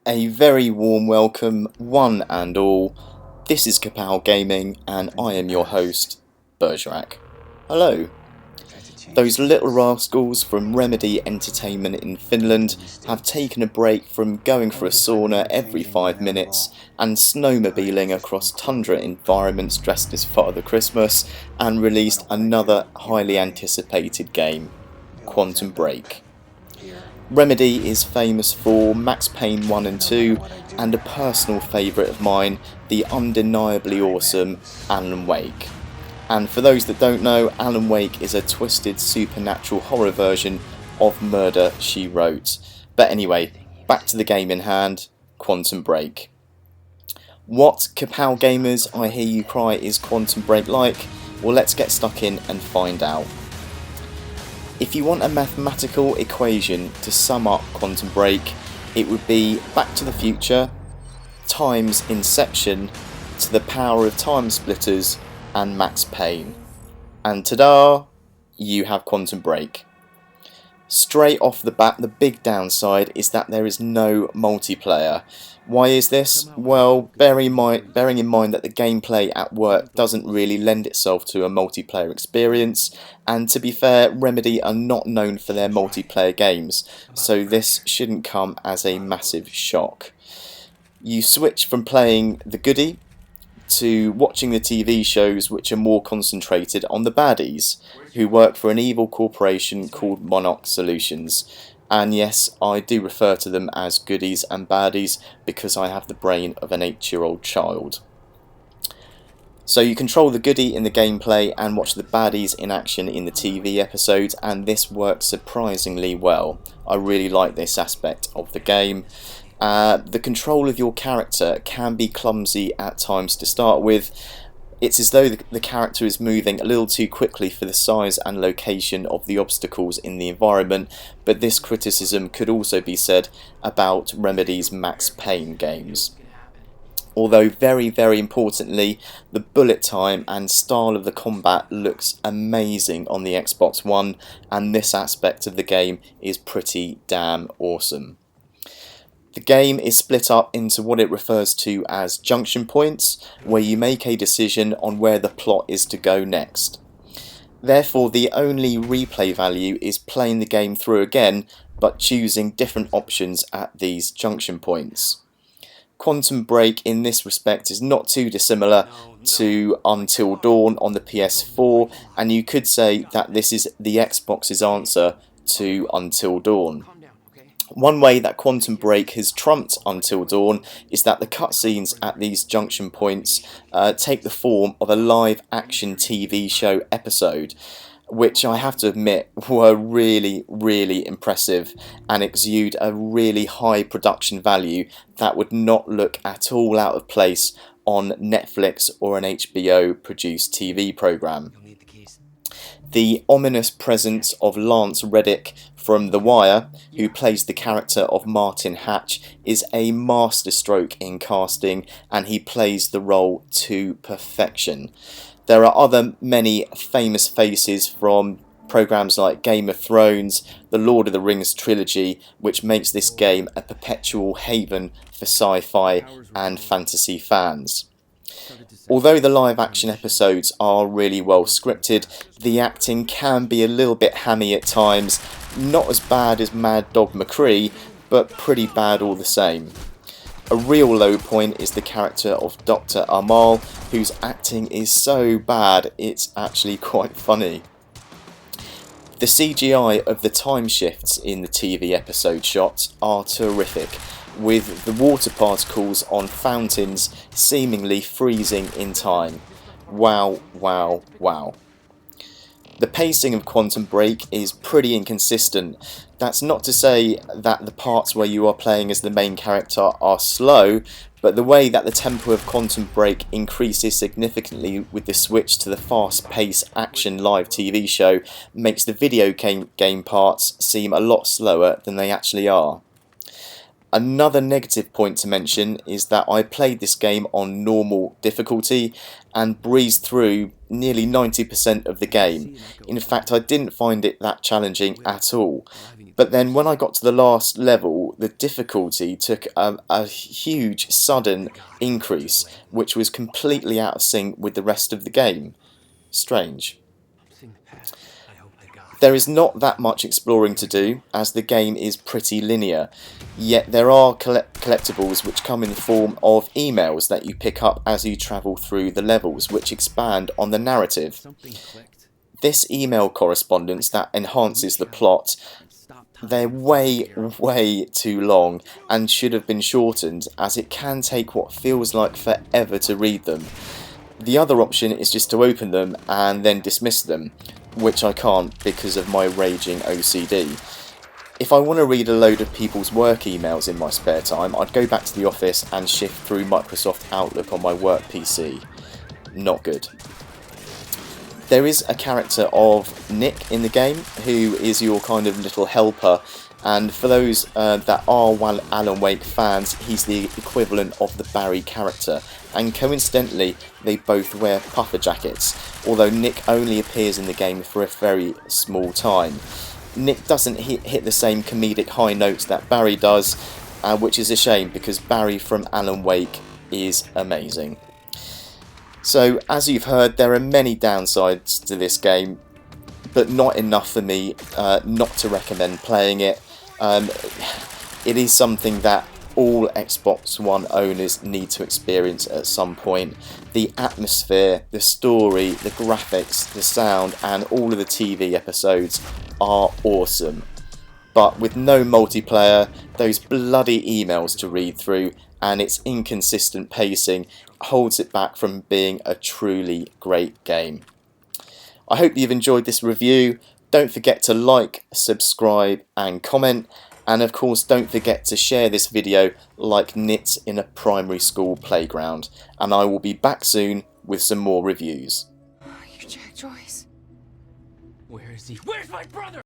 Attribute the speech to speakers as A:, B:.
A: A very warm welcome, one and all. This is Kapow Gaming, and I am your host, Bergerac. Hello. Those little rascals from Remedy Entertainment in Finland have taken a break from going for a sauna every 5 minutes and snowmobiling across tundra environments dressed as Father Christmas and released another highly anticipated game, Quantum Break. Remedy is famous for Max Payne 1 and 2 and a personal favourite of mine, the undeniably awesome Alan Wake. And for those that don't know, Alan Wake is a twisted supernatural horror version of Murder, She Wrote. But anyway, back to the game in hand, Quantum Break. What, Kapow gamers, I hear you cry, is Quantum Break like? Well, let's get stuck in and find out. If you want a mathematical equation to sum up Quantum Break, it would be Back to the Future times Inception to the power of Time Splitters and Max Payne. And ta-da! You have Quantum Break. Straight off the bat, the big downside is that there is no multiplayer. Why is this? Well, bearing in mind that the gameplay at work doesn't really lend itself to a multiplayer experience, and to be fair, Remedy are not known for their multiplayer games, so this shouldn't come as a massive shock. You switch from playing the goodie to watching the TV shows, which are more concentrated on the baddies, who work for an evil corporation called Monarch Solutions. And yes, I do refer to them as goodies and baddies because I have the brain of an 8-year-old child. So you control the goodie in the gameplay and watch the baddies in action in the TV episodes, and this works surprisingly well. I really like this aspect of the game. The control of your character can be clumsy at times to start with. It's as though the character is moving a little too quickly for the size and location of the obstacles in the environment, but this criticism could also be said about Remedy's Max Payne games. Although very, very importantly, the bullet time and style of the combat looks amazing on the Xbox One, and this aspect of the game is pretty damn awesome. The game is split up into what it refers to as junction points, where you make a decision on where the plot is to go next. Therefore, the only replay value is playing the game through again, but choosing different options at these junction points. Quantum Break in this respect is not too dissimilar to Until Dawn on the PS4, and you could say that this is the Xbox's answer to Until Dawn. One way that Quantum Break has trumped Until Dawn is that the cutscenes at these junction points take the form of a live action TV show episode, which I have to admit were really, really impressive and exude a really high production value that would not look at all out of place on Netflix or an HBO produced TV programme. The ominous presence of Lance Reddick from The Wire, who plays the character of Martin Hatch, is a masterstroke in casting, and he plays the role to perfection. There are many famous faces from programs like Game of Thrones, the Lord of the Rings trilogy, which makes this game a perpetual haven for sci-fi and fantasy fans. Although the live action episodes are really well scripted, the acting can be a little bit hammy at times, not as bad as Mad Dog McCree, but pretty bad all the same. A real low point is the character of Dr. Amal, whose acting is so bad it's actually quite funny. The CGI of the time shifts in the TV episode shots are terrific, with the water particles on fountains seemingly freezing in time. Wow, wow, wow. The pacing of Quantum Break is pretty inconsistent. That's not to say that the parts where you are playing as the main character are slow, but the way that the tempo of Quantum Break increases significantly with the switch to the fast-paced action live TV show makes the video game parts seem a lot slower than they actually are. Another negative point to mention is that I played this game on normal difficulty and breezed through nearly 90% of the game. In fact, I didn't find it that challenging at all. But then when I got to the last level, the difficulty took a huge sudden increase, which was completely out of sync with the rest of the game. Strange. There is not that much exploring to do, as the game is pretty linear, yet there are collectibles which come in the form of emails that you pick up as you travel through the levels, which expand on the narrative. This email correspondence that enhances the plot, they're way too long and should have been shortened, as it can take what feels like forever to read them. The other option is just to open them and then dismiss them, which I can't because of my raging OCD. If I want to read a load of people's work emails in my spare time, I'd go back to the office and shift through Microsoft Outlook on my work PC. Not good. There is a character of Nick in the game, who is your kind of little helper, and for those that are Alan Wake fans, he's the equivalent of the Barry character, and coincidentally they both wear puffer jackets, although Nick only appears in the game for a very small time. Nick doesn't hit the same comedic high notes that Barry does, which is a shame because Barry from Alan Wake is amazing. So, as you've heard, there are many downsides to this game, but not enough for me not to recommend playing it. It is something that all Xbox One owners need to experience at some point. The atmosphere, the story, the graphics, the sound, and all of the TV episodes are awesome. But with no multiplayer, those bloody emails to read through, and its inconsistent pacing holds it back from being a truly great game. I hope you've enjoyed this review. Don't forget to like, subscribe and comment, and of course don't forget to share this video like nits in a primary school playground, and I will be back soon with some more reviews.
B: You're Jack Joyce. Where is he? Where's my brother?